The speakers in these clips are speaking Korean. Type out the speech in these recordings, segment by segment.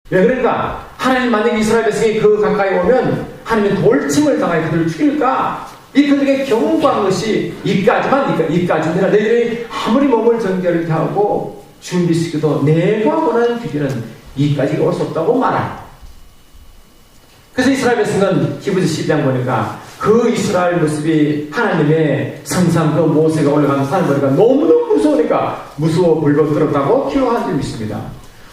왜 그런가? 하나님 만약에 이스라엘 백성이 그 가까이 오면 하나님은 돌침을 당하여 그들을 죽일까? 이 그들에게 경고한 것이 이까지니라. 너희들이 아무리 몸을 정결케 하고 준비시켜도 내가 원하는 비결은 이까지 올 수 없다고 말한다. 그래서 이스라엘 백성은 히브리서 12장 보니까 그 이스라엘 모습이 하나님의 성상 그 모세가 올라가는 산을 보니까 너무너무 무서우니까 무서워 불고 들었다고 기록한 적이 있습니다.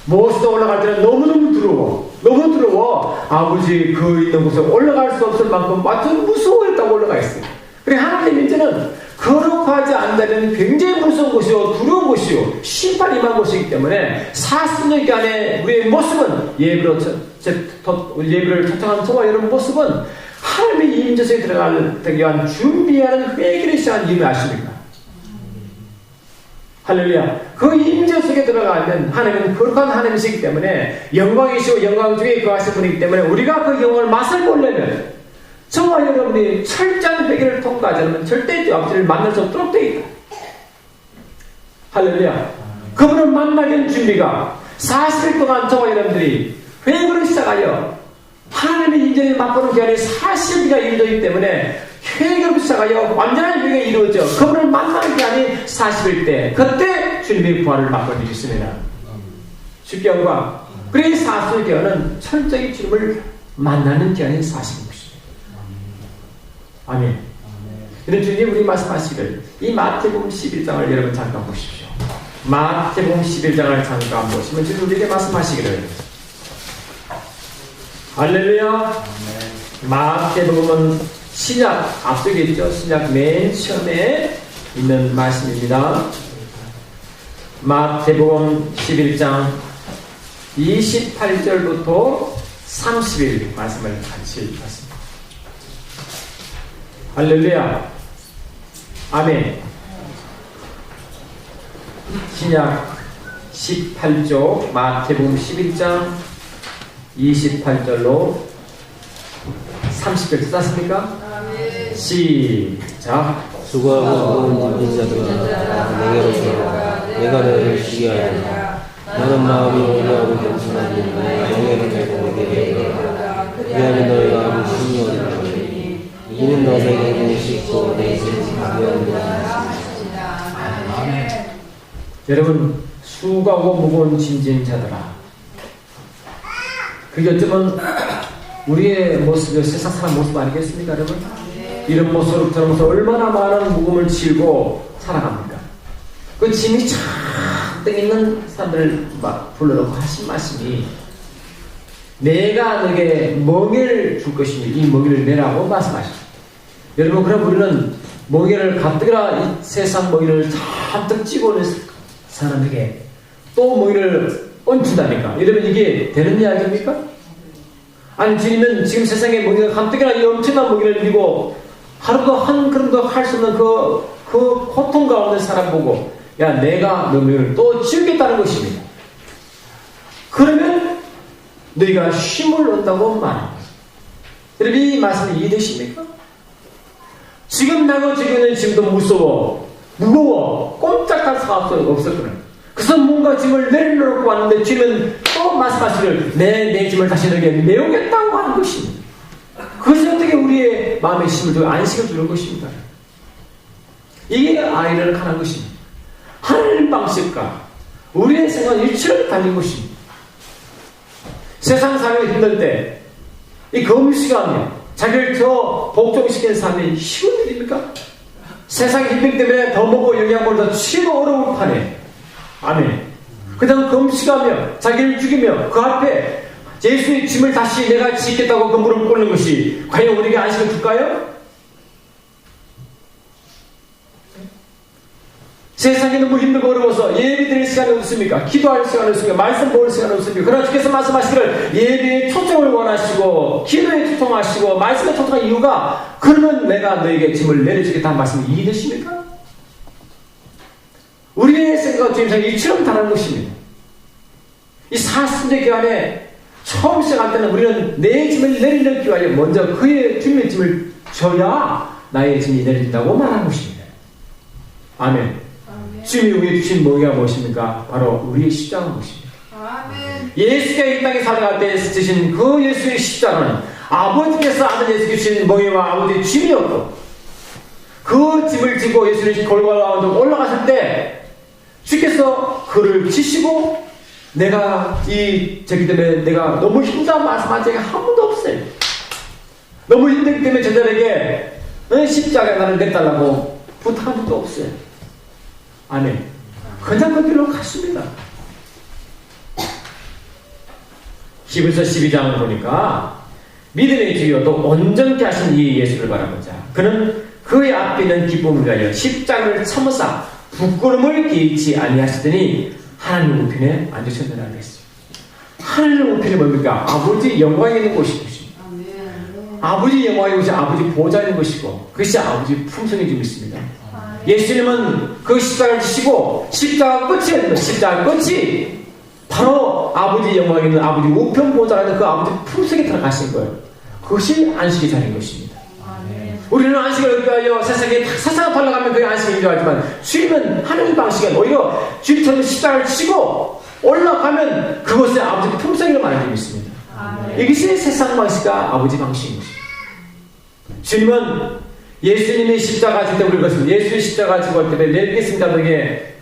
모세가 올라갈 때는 너무너무 두려워 아버지 그 있는 곳에 올라갈 수 없을 만큼 완전 무서워했다고 올라가 있어요. 그래 하나님 이제는 거룩하지 않다면 굉장히 무서운 곳이요 두려운 곳이요 심판이 임한 곳이기 때문에 40년 안에 우리의 모습은 예배를 초청한 저와 여러분 모습은 하나님의 임재소에 들어갈 때에 위한 준비하는 회개를 시작한 이유를 아십니까? 할렐루야. 그 임재 속에 들어가면 하나님은 거룩한 하나님이시기 때문에 영광이시고 영광 중에 거하신 분이기 때문에 우리가 그 영광을 맛을 보려면 저와 여러분이 철저한 회개를 통과하지 않으면 절대 아버지를 만날 수 없도록 되어 있다. 할렐루야. 그분을 만나기 위한 준비가 40일 동안 저와 여러분들이 회개를 시작하여 하나님의 임재를 맛보는 기간이 40일가 이루어지기 때문에 회개로 시작하여 완전한 회개가 이루어져 그분을 만나는 기간이 40일 때 그때 주님의 부활을 맛보여주셨습니다. 주기원과 그래 40일 기간은 철저히 주님을 만나는 기간이 40일 것입니다. 아멘. 이런 주님 우리 말씀하시기를 이 마태복음 11장을 여러분 잠깐 보십시오. 마태복음 11장을 잠깐 보시면 주님 우리에게 말씀하시기를 할렐루야. 마태복음은 신약 앞쪽에 있죠. 신약 맨 처음에 있는 말씀입니다. 마태복음 11장 28절부터 30일 말씀을 같이 봤습니다. 할렐루야. 아멘. 신약 18조 마태복음 11장 28절로 30절 찾았습니까? 시작. 수고하고 무거운 짐진 자들아 내게로 오라. 내가 너희를 쉬게 하리라. 나는 마음이 온유하고 겸손하니 영예를 내고 내게 이르라. 그리하면 너희가 무심히 얻으리니 이는 너희에게 눈이 씻고 내 짐이 가벼우니라. 아멘. 여러분 수고하고 무거운 짐진 자들아 그게 어쩌면 우리의 모습이 세상 사람 모습 아니겠습니까 여러분? 이런 모습으로 저런 모습 얼마나 많은 무거움을 지고 살아갑니까? 그 짐이 잔뜩 있는 사람들을 막 불러놓고 하신 말씀이 내가 너에게 멍에를 줄 것이니 이 멍에를 내라고 말씀하셨습니다. 여러분 그럼 우리는 멍에를 가뜩이나 이 세상 멍에를 잔뜩 찌고 오는 사람에게 또 멍에를 얹힌다니까 여러분 이게 되는 이야기입니까? 아니 주님은 지금 세상에 멍에가 가뜩이나 이 엄청난 멍에를 들고 하루도 한 걸음도 할 수 없는 그 고통 가운데 사람 보고 야 내가 너 멍에를 또 지우겠다는 것입니다. 그러면 너희가 쉼을 얻는다고 말합니다. 여러분 이 말씀이 이해되십니까? 지금 나고 지금은 지금도 무거워 꼼짝할 수가 없었구나. 그래서 뭔가 짐을 내려놓고 왔는데 주님은 또 말씀하시기를 내 짐을 다시 너에게 메우겠다고 하는 것입니다. 그것이 어떻게 우리의 마음에 힘을 주고 안식을 주는 것입니다. 이게 아이를 하는 것입니다. 하나님 방식과 우리의 생활은 일치를 달린 것입니다. 세상 살기 힘들 때 이 검시간에 자기를 더 복종시키는 사람이 쉬운 일입니까? 세상 힘들기 때문에 더 먹고 영양을 더 취도 어려울 판에 아멘. 그냥 금식하며 자기를 죽이며 그 앞에 예수의 짐을 다시 내가 지겠다고 그 무릎을 꿇는 것이 과연 우리에게 안식을 줄까요? 세상이 너무 힘들고 어려워서 예배 드릴 시간이 없습니까? 기도할 시간이 없습니까? 말씀 보일 시간이 없습니까? 그러나 주께서 말씀하시기를 예배에 초청을 원하시고 기도에 초청하시고 말씀에 초청한 이유가 그러면 내가 너에게 짐을 내려주겠다는 말씀이 이해되십니까? 우리의 생각과 주님의 일처럼 다른 것입니다. 이 40년 기간에 처음 시작할 때는 우리는 내 짐을 내리기 위하여 먼저 그의 주님의 짐을 져야 나의 짐이 내린다고 말한 것입니다. 아멘. 주님이 우리에게 주신 뭐가 무엇입니까? 바로 우리의 십자가 것입니다. 예수가 이 땅에 살아갈 때 쓰신 그 예수의 십자가는 아버지께서 아들 예수께 주신 멍에와 아버지의 짐이었고, 그 짐을 지고 예수를 골고루 올라갔을 때 주께서 그를 지시고, 내가 저기 때문에 내가 너무 힘들다 말씀한 적이 한 번도 없어요. 너무 힘들기 때문에 저들에게 십자가에 나를 내달라고 부탁한 적도 없어요. 아멘. 그냥 그 길로 갔습니다. 히브리서 12장을 보니까 믿음의 주여 또 온전케 하신 이 예수를 바라보자. 그는 그의 앞에 있는 기쁨을 위하여 십자가를 참으사 부끄러움을 개의치 아니하시더니 하나님 우편에 앉으셨느라 그랬어요. 하나님 우편이 뭡니까? 아버지 영광이 있는 곳이고, 아버지 영광이 곳이 아버지 보좌 있는 것이고, 그것이 아버지 품성이 좀 있습니다. 예수님은 그 십자가를 지시고 십자가 끝이었는데, 십자가 끝이 바로 아버지 영광이 있는 아버지 우편 보좌가 있는 그 아버지 품성에 들어가신 거예요. 그것이 안식의 자리인 것입니다. 우리는 안식을 위하여 세상에 팔러가면 그게 안식이 필요하지만, 주님은 하나님 방식은 오히려 주님처럼 십자가를 치고 올라가면 그것이 아버지 품성이라고 말하고 있습니다. 이것이 세상 방식과 아버지 방식인 것입니다. 주님은 예수님이 십자가 질 때 우리 것은 예수의 십자가 지고 할 때 내리겠습니다.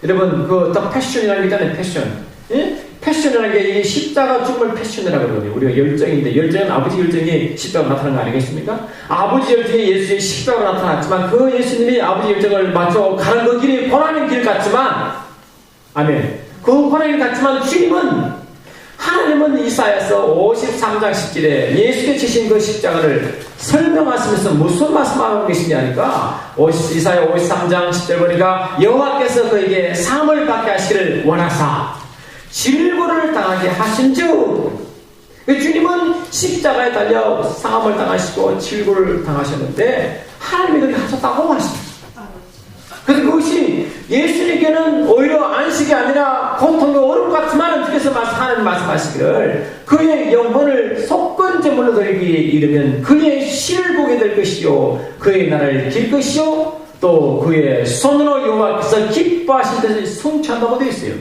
여러분 딱 패션이라는 게 있잖아요. 패션. 예? 패션이라는 게 이게 십자가 죽음을 패션이라고 그러거든요. 우리가 열정인데, 열정은 아버지 열정이 십자가로 나타나는 거 아니겠습니까? 아버지 열정이 예수의 십자가로 나타났지만, 그 예수님이 아버지 열정을 맞춰 가는 그 길이 고난의 길 같지만, 아멘. 그 고난의 길 같지만, 하나님은 이사야서 53장 10절에 예수께 지신 그 십자가를 설명하시면서 무슨 말씀하는 것이냐 하니까, 이사야 53장 10절 보니까 여호와께서 그에게 상을 받게 하시기를 원하사 질고를 당하게 하신즉, 주님은 십자가에 달려 상함을 당하시고 질고를 당하셨는데 하나님이 그렇게 하셨다고 하십니다. 그래서 그것이 예수님께는 오히려 안식이 아니라 고통과 어려움 같지만, 주께서 하나님 말씀하시기를 그의 영혼을 속건제물로 드리기 이르면 그의 실을 보게 될 것이요 그의 나라를 길 것이요 또 그의 손으로 여호와께서 기뻐하신 뜻을 성취한다고 되어 있어요.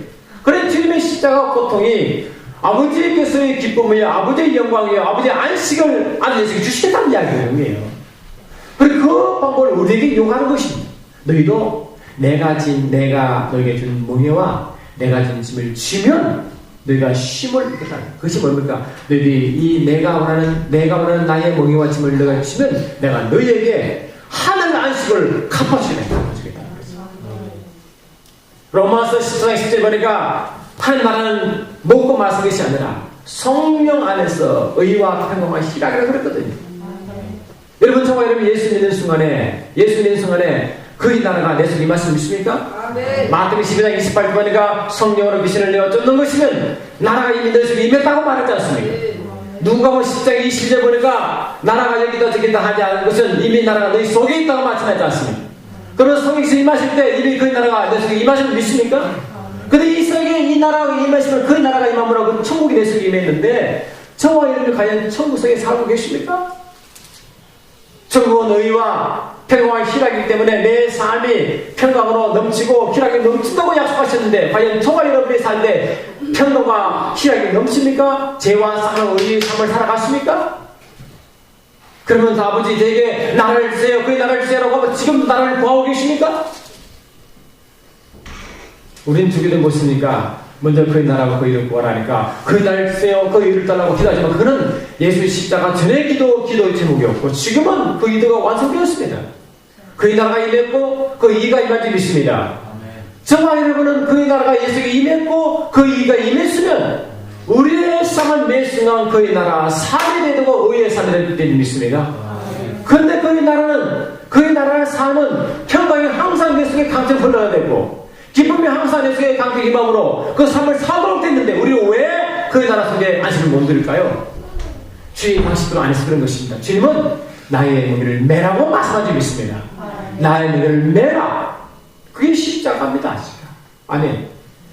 그래 주님의 십자가 고통이 아버지께서의 기쁨이요 아버지의 영광이요 아버지의 안식을 아들에게 주시겠다는 이야기예요. 그리고 그 방법을 우리에게 요구하는 것입니다. 너희도 내가 너에게 준 멍에와 내가 준 짐을 지면 너희가 쉼을 얻겠다. 그것이 뭡니까? 너희들이 내가 원하는 나의 멍에와 짐을 너희가 지면 내가 너희에게 하늘 안식을 갚아주겠다는 거죠. 로마서 14장 10절 보니까 하나님 나라는 먹고 마시는 것이 아니라 성령 안에서 의와 평강과 희락이라고 그랬거든요. 여러분 정말 여러분 예수 믿는 순간에 그의 나라가 내 속에 임하시는 믿습니까? 마태복음 12장 28절 보니까 성령으로 귀신을 내어 쫓는 것이면 나라가 이미 내 속에 임했다고 말했지 않습니까? 누군가 10장 20절 보니까 나라가 여기다 저기다 하지 않은 것은 이미 나라가 너희 속에 있다고 말씀하지 않습니까? 그러면 성령께서 임하실 때 이미 그 나라가 내 속에 임하시는 믿습니까? 근데 이 속에 이 나라가 임하시면 그 나라가 임함으로 그 천국이 내 속에 임했는데 저와 여러분이 과연 천국 속에 살고 계십니까? 천국은 의와 평강과 희락이기 때문에 내 삶이 평강으로 넘치고 희락이 넘친다고 약속하셨는데 과연 저와 여러분의 삶에 평강과 희락이 넘칩니까? 죄와 사랑, 의의 삶을 살아가십니까? 그러면서 아버지 저에게 나라를 주세요. 그의 나라를 주세요라고 하면 지금도 나라를 구하고 계십니까? 우린 주기도 못쓰니까 먼저 그의 나라와 그의 일을 구하라니까 그의 나라를 주세요. 그의 일을 달라고 기도하지만 그는 예수의 십자가 전의 기도의 제목이었고 지금은 그 기도가 완성되었습니다. 그의 나라가 임했고 그 이가 임할 줄 믿습니다. 저와 여러분은 그의 나라가 예수에게 임했고 그 이가 임했으면 우리의 삶은 매 순간 그의 나라 삶이 되고 의의 삶이 될 줄 믿습니다. 그런데 그의 나라의 삶은 평강이 항상 내 속에 강점 흘러야 되고 기쁨이 항상 내 속에 강점 임함으로 그 삶을 살도록 됐는데 우리가 왜 그의 나라 속에 안식을 못 누릴까요? 주의 방식대로 안 해서 그런 것입니다. 주님은 나의 멍에를 매라고 말씀하지 믿습니다. 나의 멍에를 매라. 그게 십자가입니다. 아멘.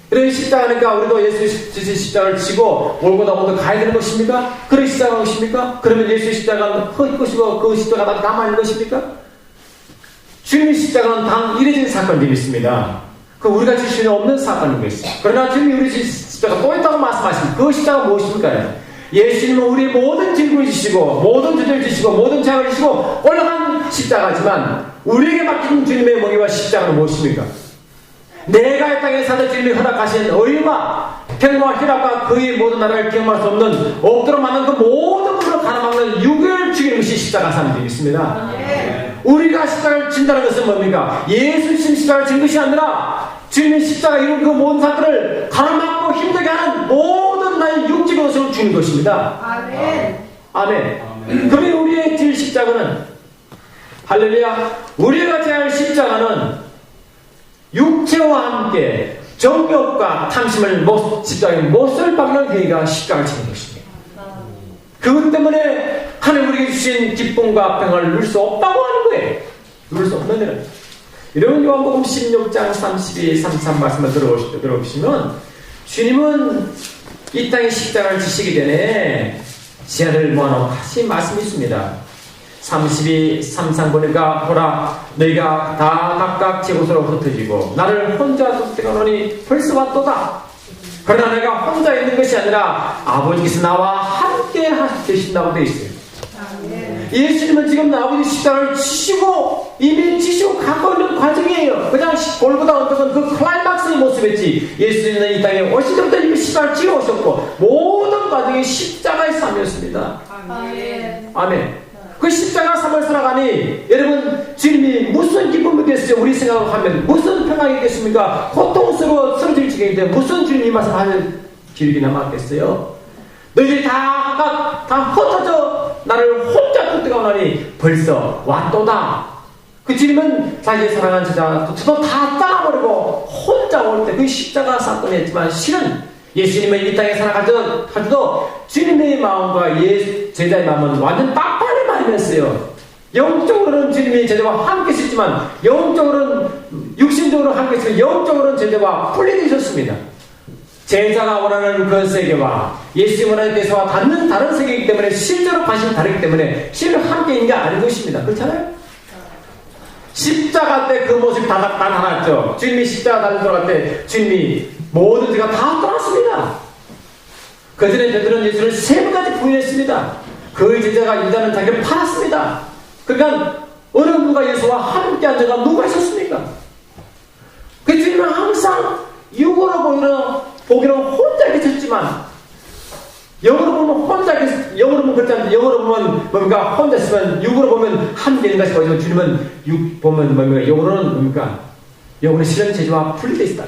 그래 십자가니까 우리도 예수의 십자가를 지고 올고다 모두 가야 되는 것입니까? 그래 십자가가 것입니까? 그러면 예수의 십자가는 헛 것이고 그 십자가가 남아있는 것입니까? 주님의 십자가는 단 이례적인 사건이 믿습니다. 그 우리가 질 수는 없는 사건인 것이죠. 그러나 주님이 우리 십자가 또 있다고 말씀하시면 그 십자가 무엇입니까? 예수님은 우리의 모든 질문을 지시고 모든 죄를 지시고 모든 죄를 지시고 올라간 십자가지만 우리에게 맡긴 주님의 멍에와 십자가는 무엇입니까? 내가 이 땅에 사는 주님이 허락하신 의와 평화와 희락과 그의 모든 나라를 경험할 수 없는 없도록 만든 그 모든 것을 가늠하는 육을 죽이는 것이 십자가 사는 일이 있습니다. 우리가 십자가를 진다는 것은 뭡니까? 예수 십자가를 진 것이 아니라 주님의 십자가 이룬 그 모든 사건을 가늠하고 힘들게 하는 모든 나의 육지의 것을 주는 것입니다. 아멘. 아멘. 그러면 우리의 질 십자가는 할렐루야. 우리가 져야 할 십자가는 육체와 함께 정욕과 탐심을 십자가에 못을 박는 행위가 십자가를 지는 것입니다. 그것 때문에 하나님 우리에게 주신 기쁨과 평안을 누릴 수 없다고 하는 거예요. 누릴 수 없는 일은. 여러분 요한복음 16장 32, 33 말씀을 들어보시면 주님은 이 땅에 십자가를 지시기 전에 지하를 모아놓은 다시 말씀이 있습니다. 32, 33 보니까 보라 너희가 다 각각 제 곳으로 흩어지고 나를 혼자 두게 하노니 벌써 왔도다. 그러나 내가 혼자 있는 것이 아니라 아버지께서 나와 함께 계신다고 되어 있어요. 예수님은 지금 아버지 십자가를 지시고 이미 지시고 갖고 있는 과정이에요. 그냥 골고다 어떤 그 클라이막스의 모습이었지. 예수님은 이 땅에 오실 때부터 이미 십자가를 지어 오셨고 모든 과정이 십자가의 삶이었습니다. 아멘. 아멘. 그 십자가 삶을 살아가니 여러분 주님이 무슨 기쁨이겠어요? 우리 생각을 하면 무슨 평강이겠습니까? 고통스러워 쓰러질 지경인데 무슨 주님이 말씀하는 길이 남았겠어요? 너희들이 다 각각 다 흩어져 나를 혼자 쫓겨가 오나니 벌써 왔도다. 그 주님은 자기의 사랑하는 제자 저도 다 떠나버리고 혼자 올 때 그 십자가 사건이었지만 실은 예수님은 이 땅에 살아가도 주님의 마음과 제자의 마음은 완전 빡빡이 마음이었어요. 영적으로는 주님이 제자와 함께 있었지만 영적으로는 육신적으로 함께 있었지만 영적으로는 제자와 분리되어 있었습니다. 제자가 원하는 그 세계와 예수님이 원하는 세계와 다른 세계이기 때문에 실제로 관심이 다르기 때문에 실제로 함께 있는 게 아닌 것입니다. 그렇잖아요? 십자가 때 그 모습이 다 나타났죠. 주님이 십자가 달려 들어갈 때 주님이 모든 죄가 다 떠났습니다. 그전에 저들은 예수를 세 번까지 부인했습니다. 그 제자가 유다는 자기를 팔았습니다. 그러니까 어느 누가 예수와 함께 한 자가 누가 있었습니까? 그 주님은 항상 육으로 보기는 혼자 계셨지만 영어로 보면 혼자 영어로 보면 그렇지 않죠. 영어로 보면 뭡니까? 혼자 있으면 육으로 보면 함께 있는 것이 보이지만 주님은 육 보면 뭡니까? 영어로는 뭡니까? 영어는 실은 제자와 분리되어 있다.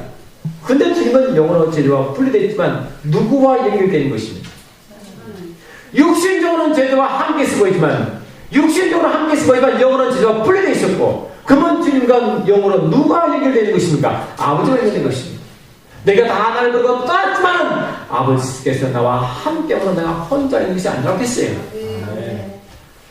근데 주님은 영어로 제자와 분리되어 있지만 누구와 연결되어 있는 것입니다. 육신적으로는 제자와 함께 쓰고 있지만 육신적으로 함께 쓰고 있지만 영어는 제자와 분리되어 있었고 그러면 주님과 영어로 누가 연결되어 있는 것입니까? 아버지와 연결된 것입니다. 내가 다 나를 그러고 떠났지만 아버지께서 나와 함께 오는 내가 혼자 있는 것이 아니라고 했어요.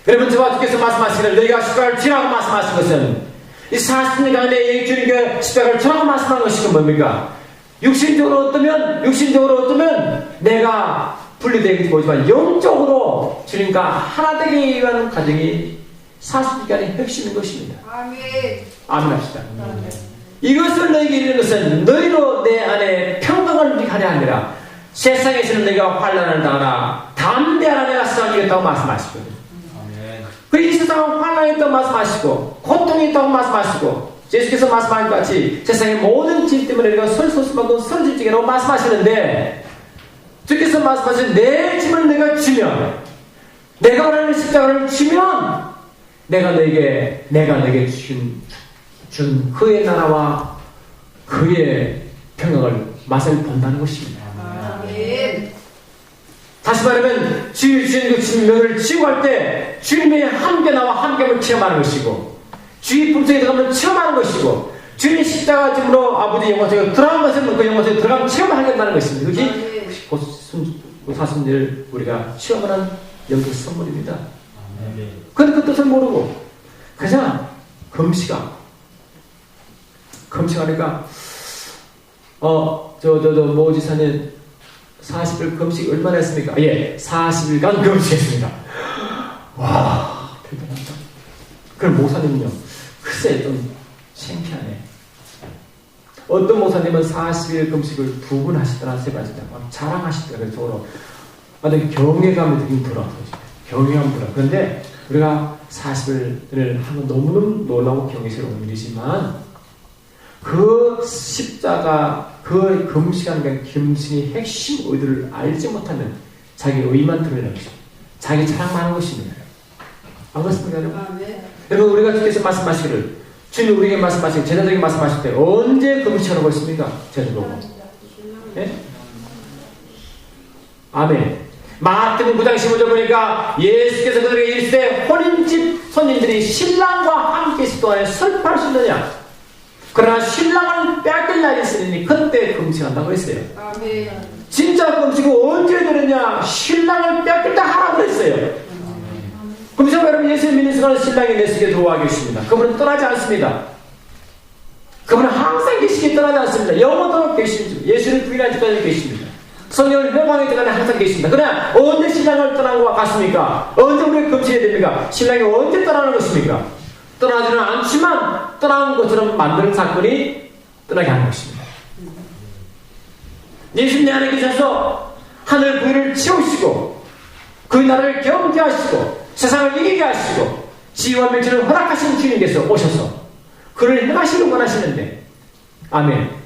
여러분 저와 주께서 말씀하시기를 너희가 십자가를 지라고 말씀하신 것은 이 40년간 내 주님께 십자가를 지라고 말씀한 것이 뭡니까? 육신적으로 어떠면 내가 분리되게 보이지만 영적으로 주님과 하나 되기 위한 과정이 40년간의 핵심인 것입니다. 아멘. 아멘 합시다. 이것을 너희에게 이르는 것은 너희로 내 안에 평강을 누리게 아니라 세상에서는 너희가 환난을 당하나 담대하라 내가 세상을 이겼다고 말씀하시거든요. 그리고 이 세상은 환난이 있다고 말씀하시고 고통이 있다고 말씀하시고 예수께서 말씀하신 것 같이 세상의 모든 짐 때문에 우리가 설소수만큼 쓰러질 지경이라고 말씀하시는데 주께서 말씀하신 내 짐을 내가 지면 내가 원하는 십자가를 지면 내가 너에게 준 그의 나라와 그의 평강을 맛을 본다는 것입니다. 아멘. 다시 말하면 주의 주신 그 진명을 지구할 때 주님의 함께 나와 함께를 체험하는 것이고 주의 품속에 들어가면 체험하는 것이고 주님의 십자가 짐으로 아버지 영광속에 들어간 것은 그 영광속에 들어가면 체험하겠다는 것입니다. 그것이 곧 사순절 우리가 체험하는 영적 선물입니다. 그런데 그 뜻을 모르고 그냥 금식하니까 모 지사님 40일 금식 얼마나 했습니까? 예, 40일간 금식했습니다. 와, 대단하다. 그럼 목사님은요? 글쎄 좀 창피하네. 어떤 목사님은 40일 금식을 2번 하시더라, 3번 하시더라. 막 자랑하시더라. 그래서 저는 경외감을 느낀 불어. 경외감 불어. 그런데 우리가 40일을 하면 너무너무 놀라고 경외스러운 일이지만 그 십자가, 그 금식하는 금식의 핵심 의도를 알지 못하면 자기 의만 드러내는 것입니다. 자기 자랑만 하는 것입니다. 안 그렇습니까, 여러분? 여러분, 우리가 주께서 말씀하시기를, 주님이 우리에게 말씀하시기를, 제자들에게 말씀하실 때 언제 금식하라고 했습니까? 제자들 보고. 네? 아멘. 마태복음 9장 15절 보니까 예수께서 그들에게 이르시되 혼인집 손님들이 신랑과 함께 있을 동안에 슬퍼할 수 있느냐? 그러나 신랑을 빼앗길 날이 있으니 그때 금식한다고 했어요. 진짜 금식은 언제 되느냐? 신랑을 빼앗길다 하라고 했어요. 금식 여러분, 예수를 믿는 순간 신랑이 내 속에 들어와 계십니다. 그분은 떠나지 않습니다. 그분은 항상 계시기 떠나지 않습니다. 영원토록 계십니다. 예수를 부인한 지까지 계십니다. 성령을 회방에 들어가는 항상 계십니다. 그러나 언제 신랑을 떠난 것 같습니까? 언제 우리가 금식해야 됩니까? 신랑이 언제 떠나는 것입니까? 떠나지는 않지만 떠나는 것처럼 만드는 사건이 떠나게 하는 것입니다. 예수님 내 안에 계셔서 하늘 부위를 치우시고 그 나라를 경험케 하시고 세상을 이기게 하시고 지혜와 멸치를 허락하신 주님께서 오셔서 그를 행하시길 원하시는데, 아멘.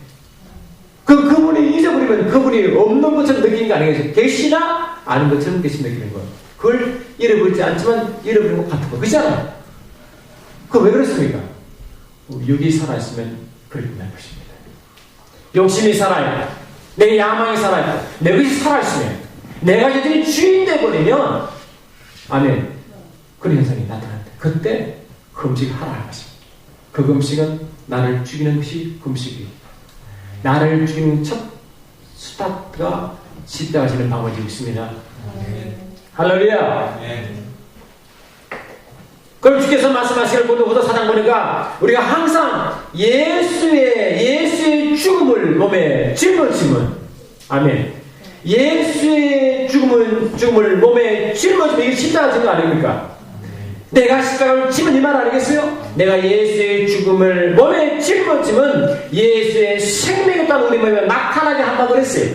그분이 잊어버리면 그분이 없는 것처럼 느끼는 거 아니겠어요? 계시나 아는 것처럼 느끼는 거예요. 그걸 잃어버리지 않지만 잃어버린 것 같은 거. 그렇잖아요. 그거 왜 그렇습니까? 육이 살아있으면 그렇게 된 것입니다. 욕심이 살아있고, 내 야망이 살아있고, 내 것이 살아있으면, 내가 여전히 주인 되어버리면, 아멘. 그런 현상이 나타난다. 그때 금식을 하라 할 것입니다. 그 금식은 나를 죽이는 것이 금식이에요. 나를 죽이는 첫 스타트가 십자가 지는 방법이 있습니다. 할렐루야. 그럼 주께서 말씀하시길 고린도 4장 보니까 우리가 항상 예수의 죽음을 몸에 짊어지면, 아멘. 예수의 죽음을 몸에 짊어지면 이게 십자가 지는 거 아닙니까? 내가 십자가를 지면 이 말 아니겠어요? 내가 예수의 죽음을 몸에 짊어지면 예수의 생명이 있다는 우리 몸에 나타나게 한다고 그랬어요.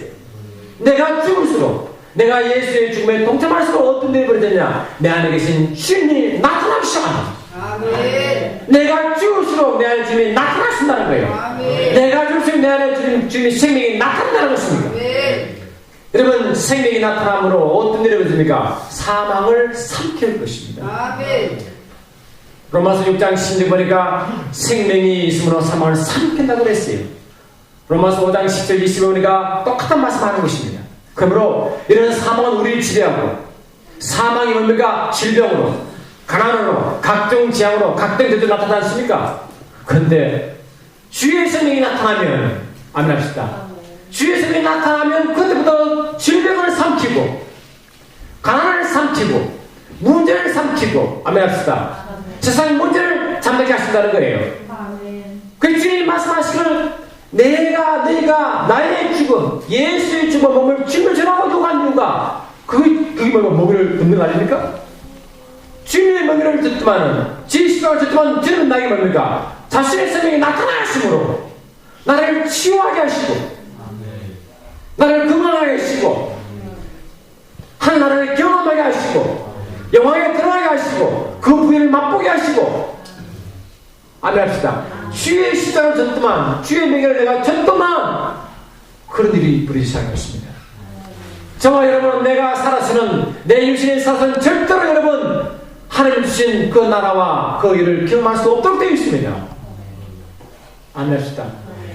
내가 죽을수록, 내가 예수의 죽음에 동참할수록 어떤 일이 벌어졌냐? 내 안에 계신 주님이 나타나기 시작합니다. 아멘. 내가 죽을수록 내 안에 주님이 나타나신다는 거예요. 아멘. 내가 죽을수록 내 안에 주님의 생명이 나타난다는 것입니다. 아멘. 여러분, 생명이 나타남으로 어떤 일이 벌어집니까? 사망을 삼킬 것입니다. 아멘. 로마서 6장 16절 보니까 생명이 있으므로 사망을 삼킨다고 그랬어요. 로마서 5장 10절 20절 보니까 똑같은 말씀하는 것입니다. 그러므로 이런 사망은 우리를 지배하고, 사망이 뭡니까? 질병으로, 가난으로, 각종 재앙으로, 각종 대도 나타나지 않습니까? 그런데 주의 생명이 나타나면, 아멘 합시다. 주의 생명이 나타나면 그때부터 질병을 삼키고, 가난을 삼키고, 문제를 삼키고, 아멘 합시다. 세상의 문제를 잠들게 하신다는 거예요. 그 주님이 말씀하시기를, 내가 나의 죽음, 예수의 죽음 몸을 짊어지라고 요구한 이유가 그게 뭐가 먹이를 듣는 거 아닙니까? 주님의 먹이를 듣지만은, 지식을 듣지만 주님은 나에게 뭡니까? 자신의 생명이 나타나심으로 나를 치유하게 하시고, 나를 건강하게 하시고, 하나님을 경험하게 하시고, 영광에 들어가게 하시고, 그 부위를 맛보게 하시고, 아멘 합시다. 주의 십자가를 졌더만, 주의 명예를 내가 졌더만, 그런 일이 벌어지기 시작했습니다. 저와 여러분은 내가 살아서는, 내 육신에 살아서는 절대로 여러분 하나님 주신 그 나라와 그 일을 경험할 수 없도록 되어 있습니다. 아멘 합시다.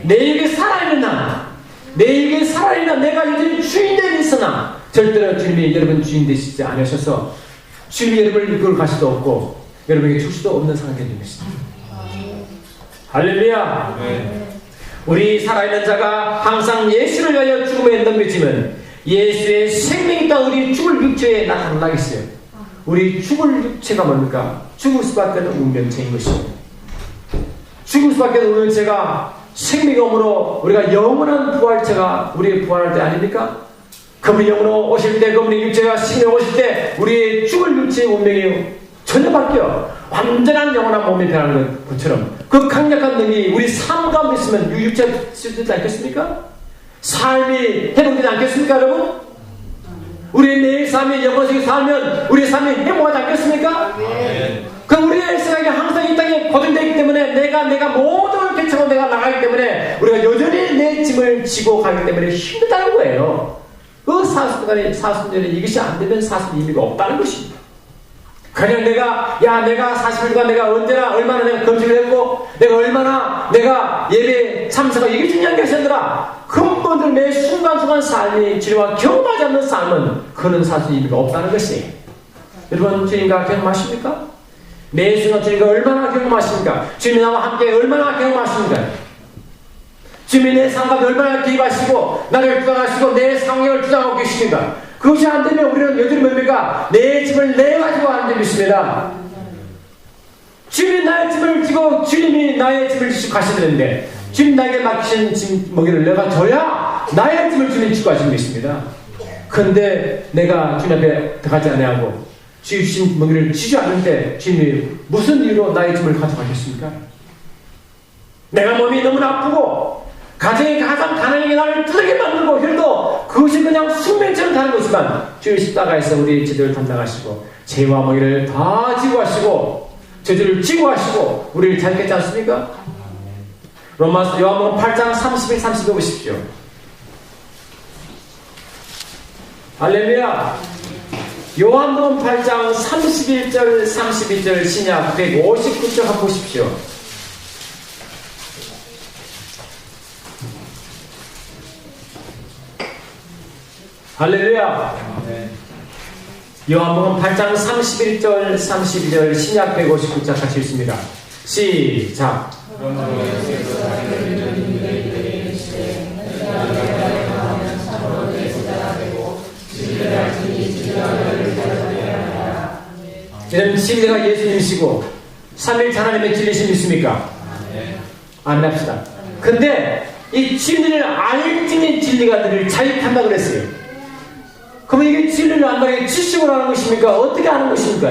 내 육에 살아있는 나, 내 육에 살아있는 내가 여전히 주인 되어 있으나 절대로 주님이 여러분 주인 되시지 않으셔서 주님이 여러분을 이끌어 갈 수도 없고 여러분에게 줄 수도 없는 상황이 되는 것입니다. 할렐루야. 우리 살아있는 자가 항상 예수를 위하여 죽음에 넘겨지면 예수의 생명이 있다 우리 죽을 육체에 나타나겠어요. 우리 죽을 육체가 뭡니까? 죽을 수밖에 없는 운명체인 것입니다. 죽을 수밖에 없는 운명체가 생명이 오므로 우리가 영원한 부활체가 우리의 부활할 때 아닙니까? 그분이 영으로 오실 때, 그분의 육체가 생명 오실 때 우리의 죽을 육체의 운명이 전혀 바뀌어 완전한 영원한 몸이 변하는 것처럼 그 강력한 능이 우리 삶 가운데 있으면 육체 쓰지 않겠습니까? 삶이 회복되지 않겠습니까, 여러분? 우리 내 삶이 영원히 살면 우리 삶이 행복하지 않겠습니까? 그럼 우리의 생각이 항상 이 땅에 고정되어 있기 때문에 내가 모든 걸 개척하고 내가 나가기 때문에 우리가 여전히 내 짐을 지고 가기 때문에 힘들다는 거예요. 그 40년에 이것이 안 되면 사실 의미가 없다는 것입니다. 그냥 내가 40일간 내가 언제나 얼마나 내가 검증을 했고 내가 얼마나 내가 예배 참석하고 이게 중요한 것이 아니라 근본들 매 순간순간 삶이 주님과 경험하지 않는 삶은 그는 사실 의미가 없다는 것이에요. 여러분 주님과 경험하십니까? 매 순간 주님과 얼마나 경험하십니까? 주님이 나와 함께 얼마나 경험하십니까? 주님이 내 삶 가운데 얼마나 개입하시고 나를 주장하시고 내 상황을 주장하고 계십니까? 그것이 안 되면 우리는 여전히 뭡니까? 내 짐을 내 가지고 하는 데 있습니다. 주님이 나의 짐을 지고 주님이 나의 짐을 지고 가시는데 주님 나에게 맡기신 짐 먹이를 내가 줘야 나의 짐을 주님 지고 가시는 게 있습니다. 그런데 내가 주님 앞에 들어가지 않냐고 주신 먹이를 지지 않는데 주님이 무슨 이유로 나의 짐을 가져가겠습니까? 내가 몸이 너무나 아프고 가정이 가장 가난하게 나를 두들게 만들고 혈도 그것이 그냥 숙명처럼 다는 것이지만 주의 십자가에서 우리 제도를 담당하시고 죄와 먹이를 다 지고 하시고 저주를 지고 하시고 우리를 잘 깼지 않습니까? 로마서 요한복음 8장 31, 32 보십시오. 할렐루야. 요한복음 8장 31절 32절 신약 159쪽 한번 보십시오. 할렐루야. 요한복음 8장 31절 32절 신약 159장 같이 읽습니다. 시작. 여러분 진리가 예수님이시고 3일 하나님의 진리심 있습니까? 아멘 합시다. 근데 이 진리를 알지니 진리가 너를 자유한다 그랬어요. 그러면 이게 진리를 안다는 게 지식으로 하는 것입니까? 어떻게 하는 것입니까?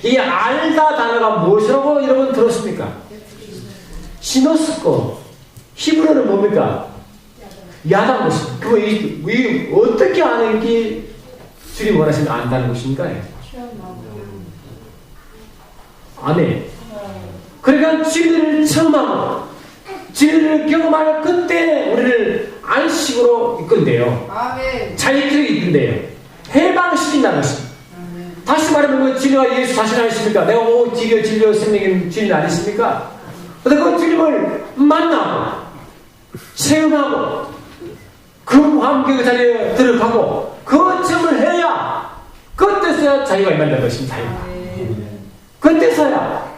이게 알다 단어가 무엇이라고 여러분 들었습니까? 시노스코 히브리어는 뭡니까? 야단 것입니다. 그러면 이 어떻게 아는 게 주님 원하시면 안다는 것입니까? 아멘. 그러니까 진리를 체험하고 진리를 경험할 그때 우리를 안식으로 이끈대요. 자유케 이끈대요. 해방시킨다는 것입니다. 다시 말하면 그 진리가 예수 자신 아니십니까? 내가 지겨 진리와 생명인 주님 아니십니까? 근데 그 주님을 만나고 체험하고 그와 함께 그 자리에 들어가고 그 체험을 해야 그때서야 자유가 임한다는 것입니다. 그때서야.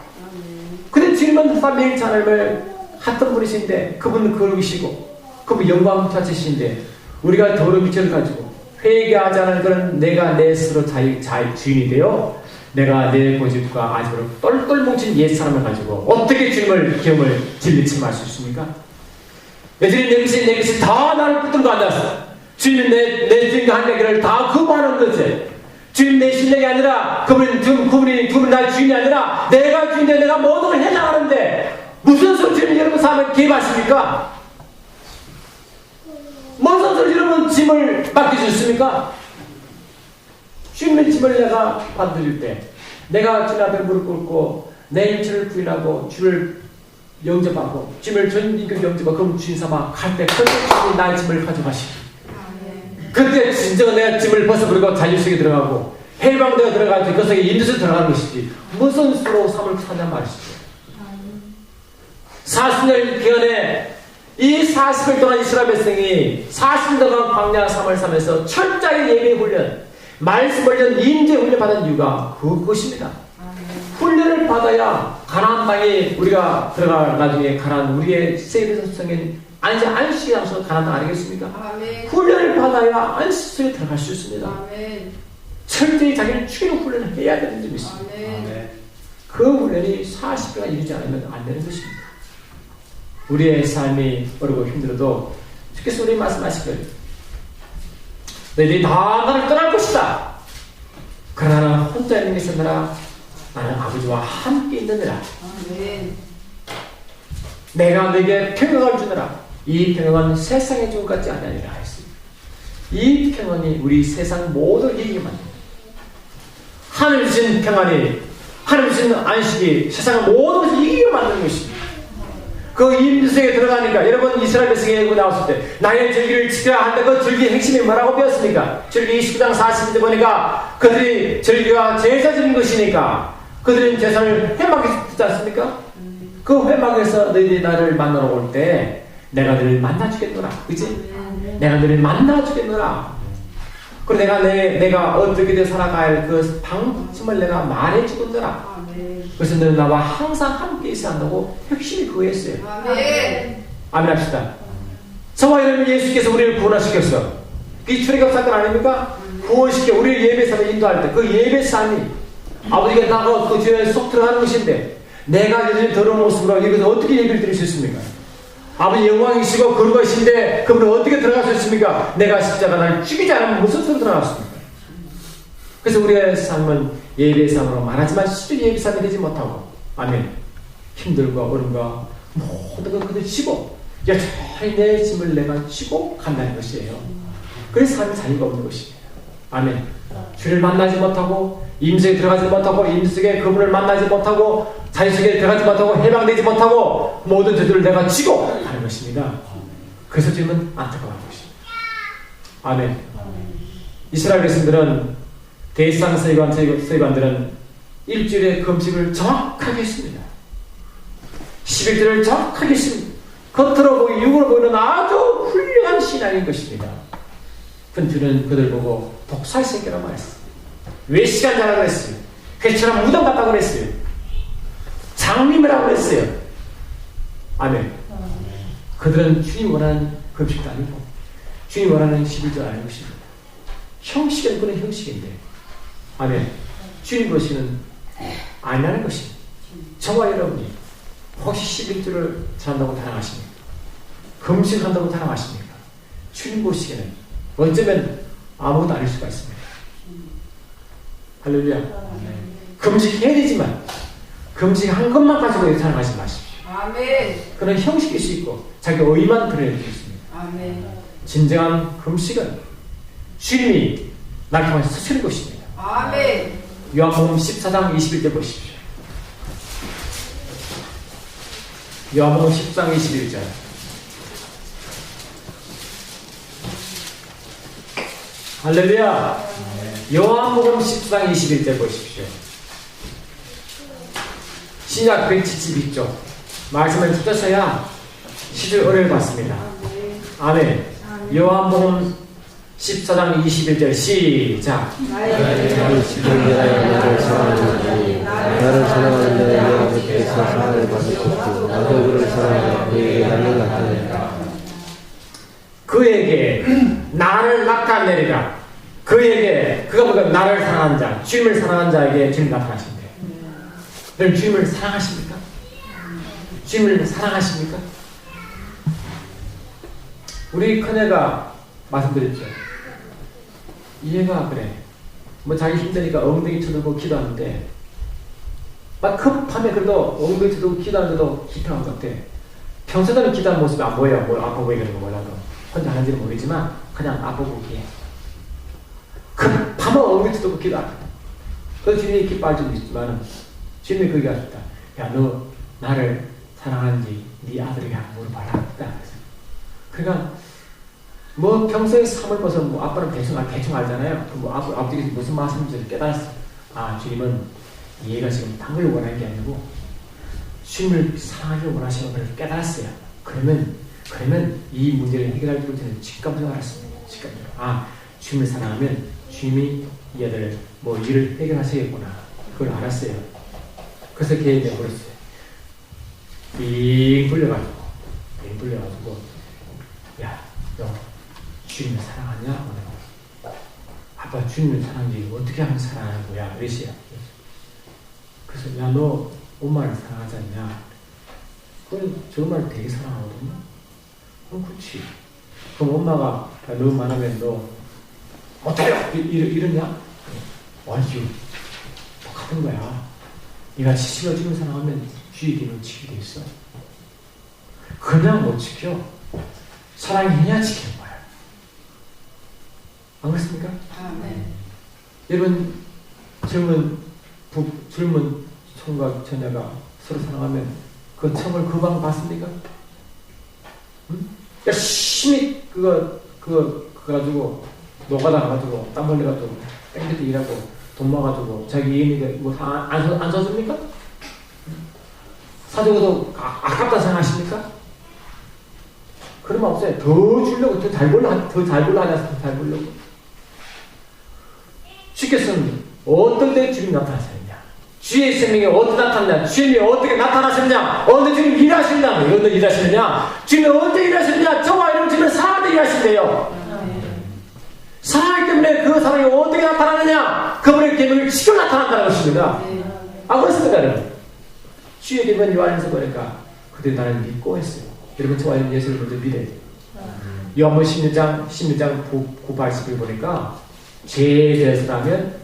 근데 주님은 매일 하나님을 같은 분이신데 그분은 거룩이시고 그분 영광 자체신데 우리가 더러운 미천을 가지고 회개하지 않은 그런 내가 내 스스로 주인이 되어 내가 내 고집과 아집으로 똘똘 뭉친 옛사람을 가지고 어떻게 주님을 기억을 진리침할 수 있습니까? 여전히 내 것이 다 나를 붙들고 앉았어. 주님은 내 주인과 한 얘기를 다 거부하는 것에 주님 내 실력이 아니라 그분이 나의 주인이 아니라 내가 주인인데 내가 모든 걸 해나가는데 무슨 소리 주님 여러분 삶에 개입하십니까? 무슨 소리 여러분 짐을 맡겨주십니까? 주님의 짐을 내가 받아줄 때 내가 주님 앞에 무릎 꿇고 내 일체를 부인하고 주를 영접하고 주님을 전인격 영접하고 그럼 주인 삼아 갈 때 그때 주님이 나의 짐을 가져가시고 그때 진정한 내가 짐을 벗어버리고 자유속에 들어가고 해방되어 들어가지 그 속에 인도에서 들어가는 것이지 무슨 수로 삶을 사냐 말이시죠. 40년 기간에 이 40일 동안 이스라엘 백성이 40년 동안 광야 삶을 살면서 철저히 예배 훈련, 말씀 훈련, 임재 훈련 받은 이유가 그것입니다. 훈련을 받아야 가나안 땅에 우리가 들어갈 나중에 가나안 우리의 세계에서 성인 안식이 장소 가나안 아니겠습니까? 아멘. 훈련을 받아야 안식에 들어갈 수 있습니다. 아멘. 철저히 자기를 죽이는 훈련을 해야 되는 점이 있습니다. 아멘. 그 훈련이 40개가 이루지 않으면 안 되는 것입니다. 우리의 삶이 어렵고 힘들어도 주께서 우리 말씀하시길 너희들이 다 나를 떠날 것이다. 그러나 혼자 있는 것이 아니라 나는 아버지와 함께 있느니라. 아멘. 내가 너에게 평강을 주느라 이 평강은 세상의 종 같지 아니하니라 했습니다. 이 평강이 우리 세상 모든 이기게 만듭니다. 하늘 주신 평안이, 하늘 주신 안식이 세상 모든 것을 이기게 만드는 것입니다. 그 임수에 들어가니까 여러분 이스라엘 백성이 나왔을 때 나의 절기를 지켜야 한다. 그 절기의 핵심이 뭐라고 배웠습니까? 절기 29장 40절 보니까 그들이 절기가 제사드린 것이니까 그들은 제사를 회막에서 듣지 않습니까? 그 회막에서 너희들이 나를 만나러 올 때 내가 너를 만나주겠노라. 그치? 내가 너를 만나주겠노라. 그리고 내가 어떻게 살아가야 할 그 방침을 내가 말해주겠노라. 그래서 너는 나와 항상 함께 있어야 한다고 핵심이 그거였어요. 아멘. 아멘 합시다. 저와 여러분 예수께서 우리를 구원시켰어. 이 출애굽 사건 아닙니까? 구원시켜 우리를 예배사에 인도할 때 그 예배사이 아버지가 나가 그 죄에 속 들어가는 것인데 내가 이런 더러운 모습으로 여기서 어떻게 예배를 드릴 수 있습니까? 아버지 영광이시고 그것인데 그분은 어떻게 들어갈 수 있습니까? 내가 십자가 나를 죽이지 않으면 무슨 소리 들어갔습니까? 그래서 우리의 삶은 예배의 삶으로 말하지만 실제 예배의 삶이 되지 못하고 아멘 힘들고 어려움과 모든 걸 그들 지고 여전히 내 짐을 내가 지고 간다는 것이에요. 그래서 삶의 자유가 없는 것입니다. 아멘. 주를 만나지 못하고 임석에 들어가지 못하고 임석에 그분을 만나지 못하고 자유 속에 들어가지 못하고 해방되지 못하고 모든 저들을 내가 지고 가는 것입니다. 그래서 지금은 안타까운 것입니다. 아멘. 이스라엘 백성들은 대상 서기관들은 일주일의 금식을 정확하게 했습니다. 11절을 정확하게 했습니다. 겉으로 보기 육으로 보이는 아주 훌륭한 신앙인 것입니다. 근주는 그들 보고 독살 새끼라고 말했어요. 외시간 자라고 했어요. 회처럼 무덤 같다고 했어요. 장님이라고 했어요. 아멘. 그들은 주님 원하는 금식도 아니고 주님 원하는 11절 아닌 것입니다. 형식은 그런 형식인데 아멘. 주님 보시는 아니라는 것입니다. 저와 여러분이 혹시 11절을 잘한다고 자랑하십니까? 금식한다고 자랑하십니까? 주님 보시기에는 어쩌면 아무것도 아닐 수가 있습니다. 할렐루야. 금식해야 되지만 금식한 것만 가지고 자랑하지 마십시오. 아멘. 그런 형식일 수 있고 자기 의만 드러낼 수 있습니다. 아멘. 진정한 금식은 주님이 날 통해서 쓰시는 것입니다. 아멘. 요한복음 14장 21절 보십시오. 요한복음 14장 21절. 할렐루야. 요한복음 14장 21절 보십시오. 신약 172쪽 말씀을 듣어서야 시를 은혜를 받습니다. 아멘. 요한복음 14장 21절 시작. 나를 지존하여 나를 사랑하니 나를 사랑하는 자에게 아버지께서 사랑을 받으셨고 나도 그를 사랑하여 그에게 나를 나타내리라. 그에게 나를 나타내리라. 그에게 그가 뭐가 나를 사랑하는 자, 주님을 사랑하는 자에게 주님 나타나신대. 여러분 주님을 사랑하십니까? 주님을 사랑하십니까? 우리 큰애가 말씀드렸죠. 얘가 그래. 뭐 자기 힘드니까 엉덩이 쳐들고 기도하는데 막 급하면 그래도 엉덩이 쳐들고 기도하는데도 기도한 것 같아. 평소에는 기도하는 모습이 안 보여요. 뭘 아파 보이는 거 몰라도. 혼자 하는지는 모르지만 그냥 아파 보기에. 급하면 엉덩이 쳐들고 기도한다. 그래서 주님이 기뻐하지도 있지만 주님이 그렇게 하셨다. 야, 너 나를 사랑하는지 네 아들에게 한번 물어봐라. 그러니까 뭐 평소에 삶을 벗어 뭐 아빠는 대충 알잖아요. 뭐 아버지가 무슨 말씀인지 깨달았어. 아, 주님은 얘가 지금 딴 걸 원하는 게 아니고 주님을 사랑하기를 원하시는 걸 깨달았어요. 그러면 이 문제를 해결할 줄 저는 직감적으로 알았습니다. 직감적으로. 아, 주님을 사랑하면 주님이 이 아들 뭐 일을 해결하시겠구나. 그걸 알았어요. 그래서 걔에게 물었어요. 빙 불려가지고 야, 너 주님을 사랑하냐? 아빠 주님을 사랑하지 어떻게 하면 사랑하는 거야? 그랬어요. 그래서 야, 너 엄마를 사랑하지 않냐? 그건 저 엄마를 되게 사랑하거든요. 그렇지. 그럼 엄마가 너무 많으면 너 못해요! 이러냐? 아니죠. 똑같은 거야. 이같이 싫어지는 사람하면 주의 기능을 지키게 돼 있어. 그냥 못 지켜. 사랑해야 지키는 거야. 안 그렇습니까? 여러분, 젊은 총각 처녀가 서로 사랑하면 그 청을 그방 받습니까? 응? 열심히 그거 가지고 노가다 가지고 땀 흘려가지고 땡볕에 일하고 돈 모아가지고 자기 애인에게 뭐 안 사줍니까? 사주고도 아깝다 생각하십니까? 그런 말 없어요. 더 주려고 더 잘 벌려 하냐, 더 잘 벌려고. 주께서는 어떤 때 주님 나타나셨느냐? 주의 생명이 어떻게 나타났냐? 주님이 어떻게 나타나셨느냐? 어느 주님 일하시느냐? 어느 일하시느냐? 주님이 언제 일하시느냐? 저와 이런 주님은 사랑할 때 일하신대요. 사랑하기 때문에 그 사랑이 어떻게 나타나느냐? 그분의 계명을 지켜 나타난다는 것입니다. 아, 그렇습니다, 여러분. 주의 계명 요한에서 보니까 그때 나를 믿고 했어요. 여러분, 저와 이런 예수를 먼저 믿어야 돼요. 요한복음 16장 9, 80을 보니까 죄에 대해서라면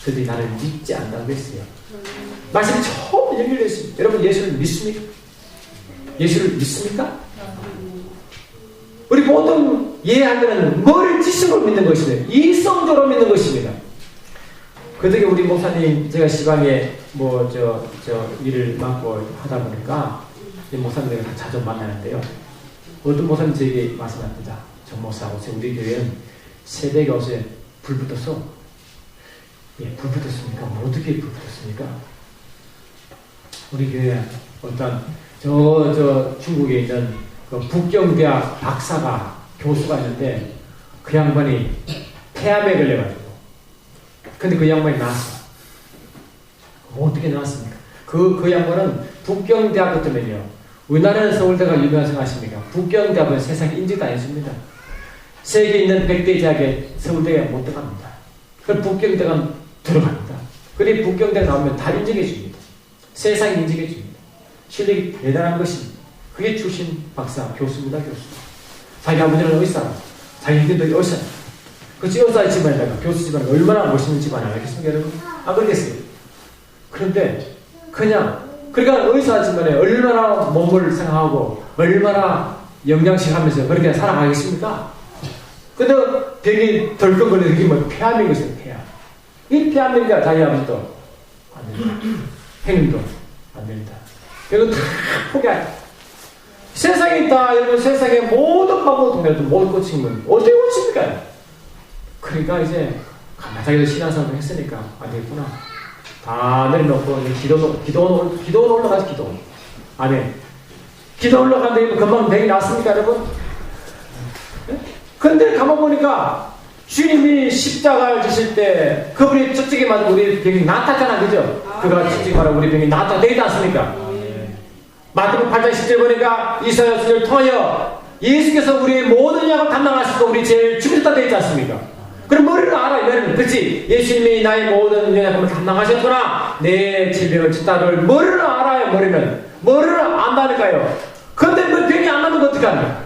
그들이 나를 믿지 않는다고 했어요. 말씀이 처음 연결됐습니다. 여러분, 예수를 믿습니까? 예수를 믿습니까? 우리 보통 이해하면 머리를 지식으로 믿는 것이에요. 이성적으로 믿는 것입니다. 그저께 우리 목사님, 제가 시방에 일을 맡고 하다 보니까 이 목사님들과 자주 만나는데요. 어떤 목사님 저에게 말씀합니다. 정 목사, 우리 교회는 새벽에 어제 불 붙었어. 예, 불 붙었습니까? 뭐 어떻게 불 붙었습니까? 우리 교회 어떤 중국에 있는 그 북경대학 박사가 교수가 있는데 그 양반이 폐암에 걸려가지고 근데 그 양반이 나왔어. 뭐 어떻게 나왔습니까? 그 양반은 북경대학교 때문에요. 우리나라는 서울대가 유명한 생각하십니까? 북경대학은 세상에 인지도 안 해줍니다. 세계에 있는 100대 대학에 서울대가 못 들어갑니다. 그럼 북경대가 들어갑니다. 그리고 북경대 나오면 다 인정해 줍니다. 세상이 인정해 줍니다. 실력이 대단한 것입니다. 그게 출신 박사, 교수입니다, 교수. 자기 아버지는 의사, 자기 형제들이 의사. 그치, 의사 집안에다가 교수 집안 얼마나 멋있는 집안 알겠습니까, 여러분? 안 그러겠어요? 그런데 그러니까 의사 집안에 얼마나 몸을 생각하고 얼마나 영양식 하면서 그렇게 살아가겠습니까? 근데 병이 덜컥 걸리는 게 뭐 폐암인 것이에요, 폐암. 이 폐암이니까 자기 아버지도 안 됩니다. 형님도 안 됩니다. 이거 다 포기하죠. 세상에 있다, 여러분, 세상에 모든 방법을 통해서 못 고친 건 어떻게 고칩니까? 그러니까 이제 자기도 신앙생활을 했으니까 안 되겠구나. 다 내려놓고 기도원 올라가지, 기도원. 아멘. 기도 올라가는데 금방 병이 났습니까, 여러분? 근데 가만 보니까 주님이 십자가를 지실 때 그분이 저쪽에 맞아 우리 병이 낫았잖아, 그죠? 그가 저쪽에 말하고 우리 병이 낫다 되지 않습니까? 마태복음 8장 10절 보니까 이사야 선지자를 통하여 예수께서 우리의 모든 약을 담당하시고 우리 죄를 죽이셨다 되지 않습니까? 그럼 머리를 알아, 머리는. 그렇지? 예수님이 나의 모든 연약함을 담당하셨구나. 내 질병을 쳤다를 머리를 알아요, 머리는. 머리를 안다니까요. 근데 뭐 병이 안 나면 어떻게 합니까?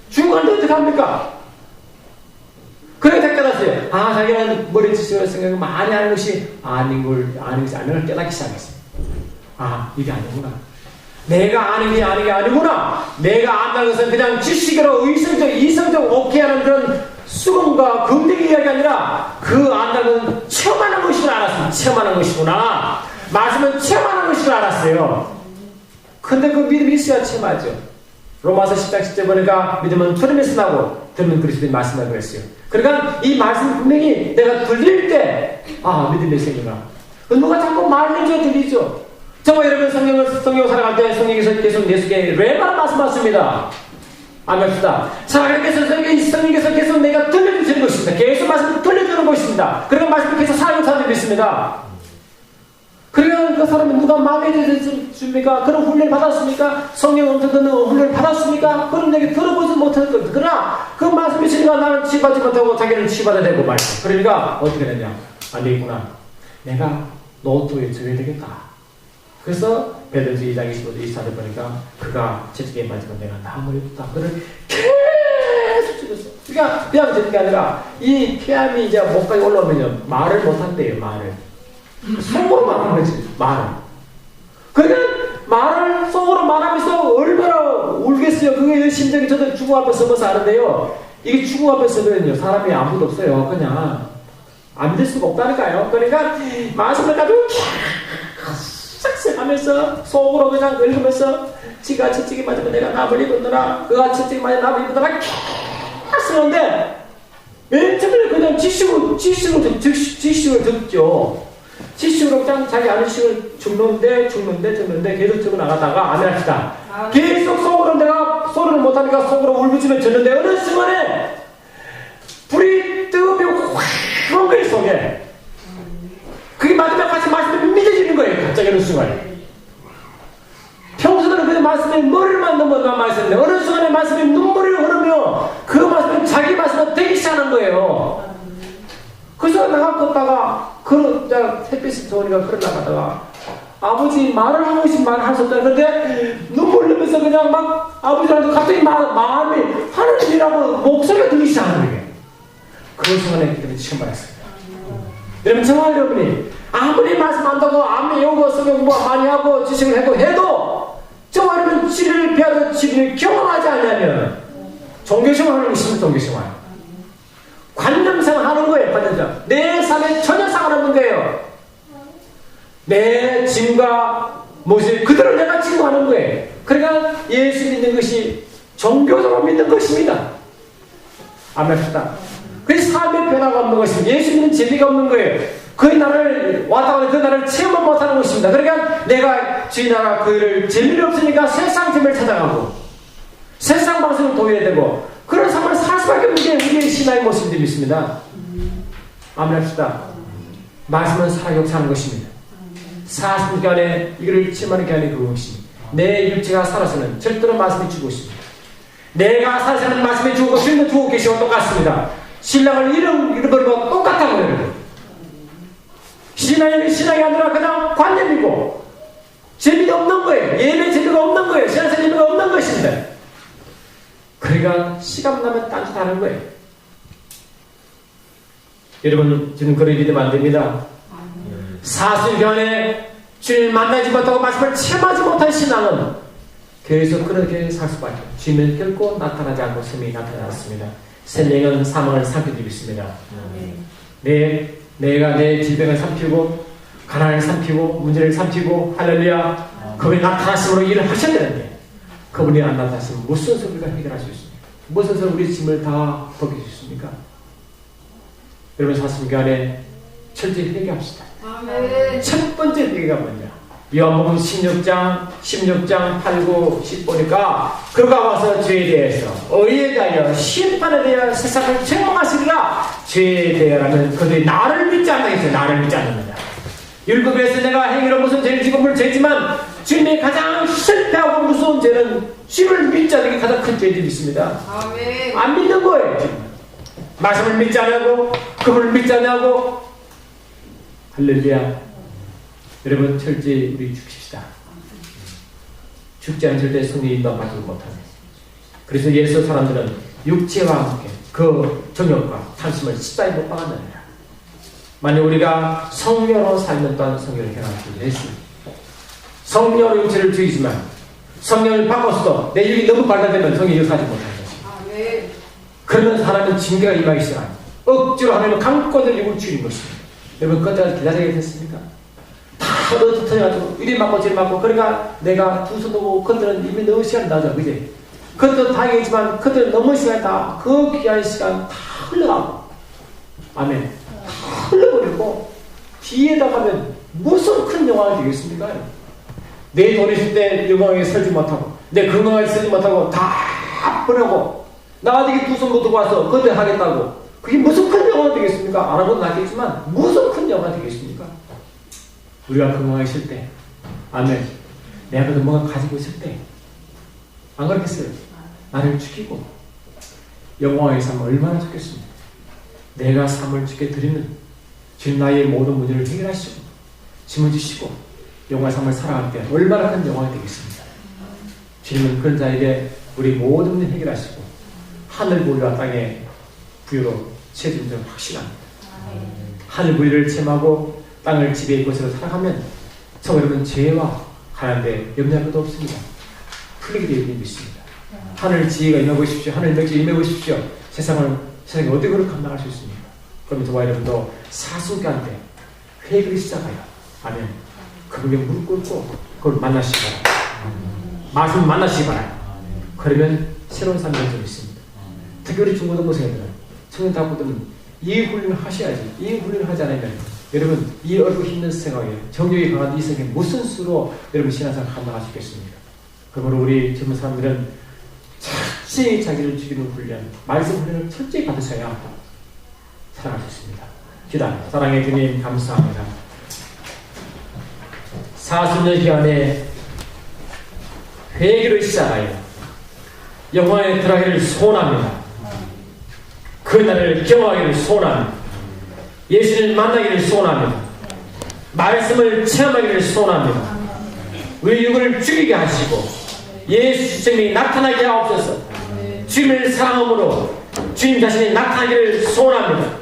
죽어가는데 어떻게 합니까? 그래, 다 깨닫어요. 아, 자기는 머리 지식을 생각을 많이 하는 것이 아닌 것이 아니라 깨닫기 시작했어요. 아, 이게 아니구나. 내가 아는 게 아니구나. 내가 안다는 것은 그냥 지식으로 이성적 오케이 하는 그런 수긍과 긍정의 이야기 아니라 그 안다는 건 체험하는 것이구나 알았어요. 체험하는 것이구나. 말씀은 체험하는 것이구나 알았어요. 근데 그 믿음이 있어야 체험하죠. 로마서 10장 10절 보니까 믿음은 들음에서 나고 들으면 그리스도의 말씀이라고 그랬어요. 그러니까 이 말씀 분명히 내가 들릴 때 믿음이 생기나. 누가 자꾸 말해줘 들리죠. 정말 여러분 성경을 살아갈 때 성경에서 계속 예수께 레바라 말씀하십니다. 아멘입니다. 하나님께서 성경에서 계속 내가 들려주시는 것입니다. 계속 말씀을 들려주는 것입니다. 그런 말씀을 계속 살아가는 사람들이 있습니다. 그러면 그 사람은 누가 마음에 들어줍니까? 그런 훈련을 받았습니까? 성경 엄청 듣는 훈련을 받았습니까? 그럼 내게 들어보지 못할 것. 그러나 그 말씀이 있으니까 나는 치받지 못하고 자기는 치받아야 되고 말이야. 그러니까 어떻게 되냐? 안 되겠구나. 내가 노트에 적어야 되겠다. 그래서 베드로서 2장 25절 24절 보니까 그가 채찍에 맞으면 내가 나무를 줬다. 그를 계속 죽였어. 그러니까 그냥 되는 게 아니라 이 폐암이 이제 목까지 올라오면 말을 못한대요. 말을. 속으로만 하는 거지. 말을. 그러니까 말을 속으로 말하면서 얼마나 울겠어요. 그게 심정이. 저도 죽음 앞에 서면서 아는데요. 이게 죽음 앞에 서면요 사람이 아무도 없어요. 그냥 안 믿을 수가 없다니까요. 그러니까 말씀을 가지고 싹싹하면서 속으로 그냥 긁으면서 지가 채찍이 맞으면 내가 납을 입었느라 그가 채찍이 맞으면 납을 입었느라 쓰는데 맨 처음에 그냥 지식으로 듣죠. 지식으로 그냥 자기 아는 식을 죽는데 계속 적어 나가다가 안 합시다. 계속 속으로 내가 소리를 못하니까 속으로 울부짖으면 졌는데 어느 순간에 불이 뜨거워 그런 거예요 속에. 그게 마지막 같이 말씀이 믿어지는 거예요. 갑자기 어느 순간에. 평소에는 그 말씀에 머리만 넘어가만 있었는데 어느 순간에 말씀이 눈물이 흐르며 그 말씀이 자기 말씀으로 되기 시작하는 거예요. 그래서 나가 걷다가 햇빛이 좋으니까 걸어 나가다가 아버지 말을 하고 싶은 말을 하셨다. 그런데 눈물 흘리면서 그냥 막 아버지한테 갑자기 마음이 하나님이라고 목소리가 들리기 시작하는 거예요. 그 순간에 그때 처음 알았습니다. 여러분 정말 여러분이 아무리 말씀한다고 아무리 영어 성경 공부 많이 하고 지식을 해도 정말 여러분 진리를 배워도 진리를 경험하지 않으면 종교생활하는 것입니다. 종교생활 관념생활 하는 거예요. 관념생활. 내 삶에 전혀 상관없는 거예요. 내 짐과 모습 그대로 내가 증거하는 거예요. 그러니까 예수 믿는 것이 종교적으로 믿는 것입니다. 아멘입니다. 그래서 삶의 변화가 없는 것입니다. 예수 믿는 재미가 없는 거예요. 그 나라를 왔다 가는 그 나라를 체험을 못하는 것입니다. 그러니까 내가 주의 나라 그 일을 재미가 없으니까 세상 재미를 찾아가고 세상 방송을 도해야 되고 그런 삶을 살 수밖에 없는 게 우리의 신앙의 모습이 믿습니다. 아멘합시다. 말씀은 살아계속 사는 것입니다. 40년간에 이거를 체험하는 게 아니고 그것입니다. 내 육체가 살아서는 절대로 말씀이 주고 있습니다. 내가 살아서는 말씀이 주고 주님도 주고 계시고 똑같습니다. 신랑을 잃어버리고 똑같다고 그래요. 신앙이 아니라 그냥 관념이고 재미가 없는 거예요. 예배 재미가 없는 거예요. 신앙 재미가 없는 것입니다. 그러니까 시간 나면 딴짓하는 거예요. 여러분 저는 그런 믿으면 안 됩니다. 사순간에 주님을 만나지 못하고 말씀을 체험하지 못한 신앙은 계속 그렇게 살 수밖에 없어요. 주님은 결코 나타나지 않고 섬이 나타났습니다. 생명은 사망을 삼키고 있습니다. 내가 내 질병을 삼키고 가난을 삼키고 문제를 삼키고 할렐루야 그분이 나타나심으로 일을 하셔야 되는데 그분이 안 나타나시면 무슨 소리가 해결할 수 있습니까? 무슨 소리 우리 짐을 다 벗길 수 있습니까? 여러분 사순간에 철저히 회개합시다. 첫 번째 회개가 뭐냐? 요한복음 16장 8, 9, 10 보니까 그가 와서 죄에 대해서 의에 대하여 심판에 대하여 세상을 책망하시리라. 죄에 대하여는 그들이 나를 믿지 않는다 했어요. 나를 믿지 않는다. 율법에서 내가 행위로 무슨 죄를 지고 물 죄지만 주님의 가장 실패하고 무서운 죄는 주님을 믿지 않는 게 가장 큰 죄들이 있습니다. 안 믿는 거예요. 말씀을 믿지 않고 그분을 믿지 않고 할렐루야. 여러분 철저히 우리 죽십시다. 죽지 않은 절대 성령 인도받지 못합니다. 그래서 예수 사람들은 육체와 함께 그 정욕과 탐심을 십자가에 못 박았느니라. 만약 우리가 성령으로 살면 또한 성령을 행할 수 있습니다. 성령으로 육체를 죽이지만 성령을 바꿔서도 내 육이 너무 발달되면 성령이 역사하지 못하는 것입니다. 그러면 사람은 징계가 임하기 시작합니다. 억지로 하나님은 강권을 육을 죽이는 것입니다. 여러분 그때까지 기다려야 됐습니까? 다 터져가지고 이리 맞고 저리 맞고 그러니까 내가 두 손 놓고 그들은 이미 너무 시간이 나죠. 그지? 그들은 다행이지만 그들은 너무 시간이 다 그 귀한 시간 다 흘러가고 아멘 다 흘러버리고 뒤에다 가면 무슨 큰 영광이 되겠습니까? 내 돈 있을 때 영광에 설지 못하고 내 건강에 설지 못하고 다 보내고 나 아직 두 손 못 들고 와서 그들 하겠다고 그게 무슨 큰 영광이 되겠습니까? 알아보면 알겠지만 무슨 큰 영광이 되겠습니까? 우리가 건강하게 있을 때, 아멘. 내가 그래도 뭔가 가지고 있을 때, 안 그렇겠어요? 나를 죽이고, 영광의 삶 얼마나 좋겠습니까? 내가 삶을 주께 드리는 주님 나의 모든 문제를 해결하시고, 짐을 주시고, 영광의 삶을 살아갈 때 얼마나 큰 영광이 되겠습니까? 주님은 그런 자에게 우리 모든 문제 해결하시고, 하늘 부위와 땅의 부유로 채준 점 확실합니다. 하늘 부위를 체험하고, 땅을 지배의 것으로 살아가면 저 여러분 죄와 가는데 염려할 것도 없습니다. 풀리게 되어 있는 믿습니다. 하늘 지혜가 임해보십시오. 하늘 능력이 임해보십시오. 세상에 어떻게 그렇게 감당할 수 있습니까? 그러면 저와 여러분도 사순간때 회개를 시작하여 아멘. 그분께 무릎 꿇고 그걸 만나시기 바랍니다. 말씀 만나시기 바랍니다. 그러면 새로운 삶이 좀 있습니다. 특히 우리 중고등부생들은 청년답고들은 이 훈련을 하셔야지. 이 훈련을 하지 않으면 여러분 이 어렵고 힘든 생각에 정욕이 강한 이 생각에 무슨 수로 여러분 신앙생활 감당할 수 있겠습니까? 그러므로 우리 젊은 사람들은 철저히 자기를 죽이는 훈련, 말씀 훈련을 철저히 받으셔야 살아갈 수 있습니다. 기도합니다. 사랑의 주님 감사합니다. 40년 기간에 회개를 시작하여 영화에 들어가기를 소원합니다. 그 날을 경험하기를 소원합니다. 예수를 만나기를 소원합니다. 말씀을 체험하기를 소원합니다. 우리 육을 죽이게 하시고 예수 생명이 나타나게 하옵소서. 주님을 사랑함으로 주님 자신이 나타나기를 소원합니다.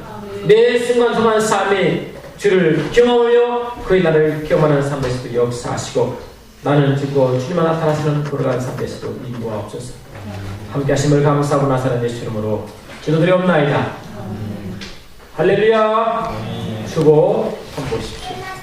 내 순간순간 삶이 주를 경험하며 그의 나를 경험하는 삶에서도 역사하시고 나는 죽고 주님만 나타나시는 걸어가는 삶에서도 인도하옵소서. 함께 하심을 감사하고 나사는 예수 이름으로 기도드리옵나이다. 할렐루야. 주고 한번 보십시오.